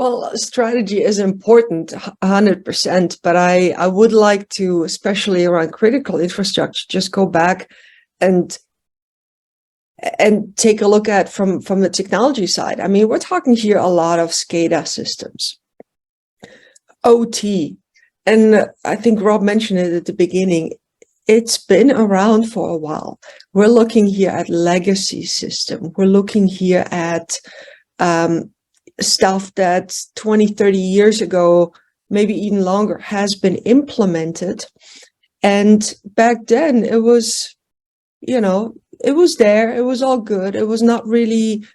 Well, strategy is important, 100%, but I would like to, especially around critical infrastructure, just go back and take a look at from the technology side. I mean, we're talking here a lot of SCADA systems, OT, and I think Rob mentioned it at the beginning. It's been around for a while. We're looking here at legacy system. We're looking here at stuff that 20, 30 years ago, maybe even longer, has been implemented. And back then it was, it was there, it was all good. It was not really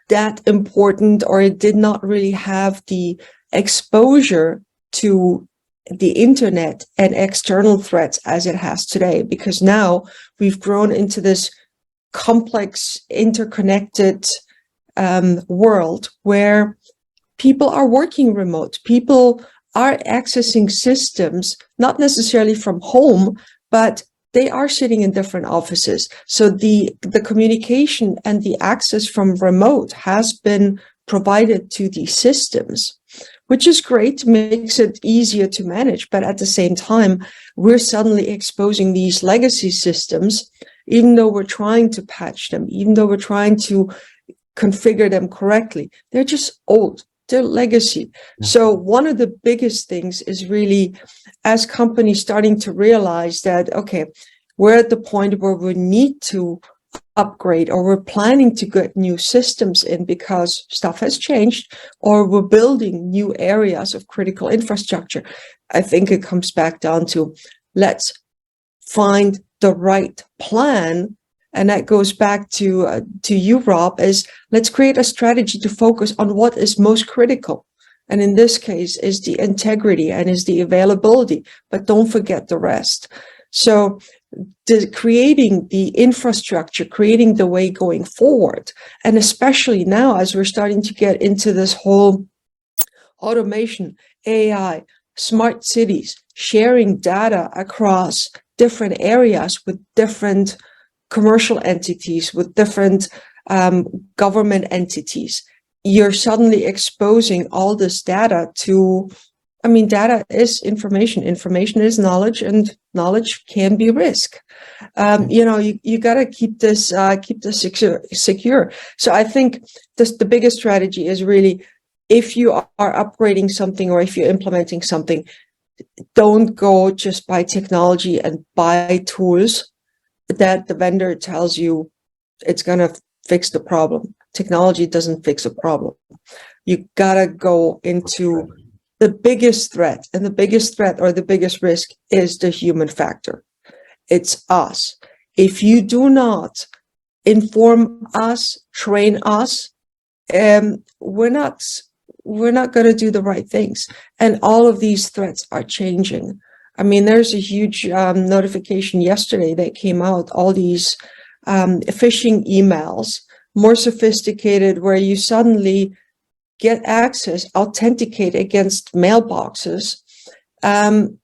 that important, or it did not really have the exposure to the internet and external threats as it has today, because now we've grown into this complex, interconnected world where people are working remote. People are accessing systems, not necessarily from home, but they are sitting in different offices. So the communication and the access from remote has been provided to these systems, which is great, makes it easier to manage. But at the same time, we're suddenly exposing these legacy systems, even though we're trying to patch them, even though we're trying to configure them correctly. They're just old. They're legacy. So one of the biggest things is really, as companies starting to realize that, okay, we're at the point where we need to upgrade, or we're planning to get new systems in because stuff has changed, or we're building new areas of critical infrastructure. I think it comes back down to, let's find the right plan. And that goes back to you, Rob, is let's create a strategy to focus on what is most critical. And in this case is the integrity and is the availability, but don't forget the rest. So creating the infrastructure, creating the way going forward, and especially now as we're starting to get into this whole automation, AI, smart cities, sharing data across different areas with different commercial entities, with different government entities, you're suddenly exposing all this data to, I mean, data is information, information is knowledge, and knowledge can be risk. You got to keep this secure. So I think the biggest strategy is really, if you are upgrading something or if you're implementing something, don't go just buy technology and buy tools that the vendor tells you it's going to fix the problem. Technology doesn't fix a problem. You got to go into the biggest threat, and the biggest threat or the biggest risk is the human factor. It's us. If you do not inform us, train us, we're not going to do the right things. And all of these threats are changing. I mean, there's a huge notification yesterday that came out, all these phishing emails, more sophisticated, where you suddenly get access, authenticate against mailboxes, and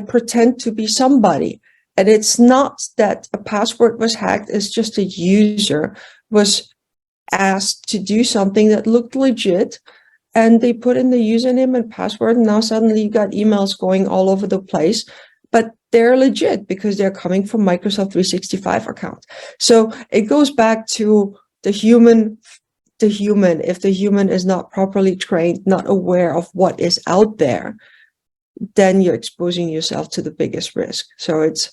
pretend to be somebody. And it's not that a password was hacked, it's just a user was asked to do something that looked legit, and they put in the username and password, and now suddenly you got emails going all over the place, but they're legit because they're coming from Microsoft 365 account. So it goes back to the human. If the human is not properly trained, not aware of what is out there, then you're exposing yourself to the biggest risk. So it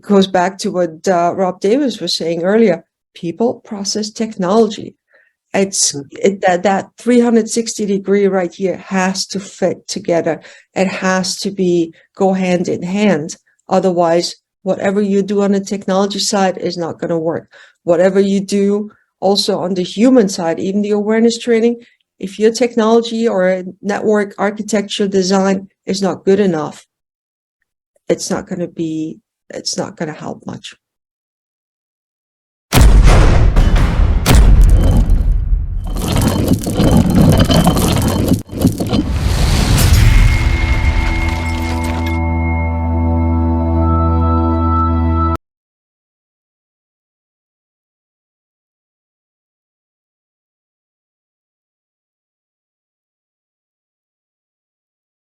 goes back to what Rob Davis was saying earlier: people, process, technology. That 360-degree right here has to fit together. It has to go hand in hand. Otherwise, whatever you do on the technology side is not going to work. Whatever you do also on the human side, even the awareness training, if your technology or network architecture design is not good enough, it's not going to help much.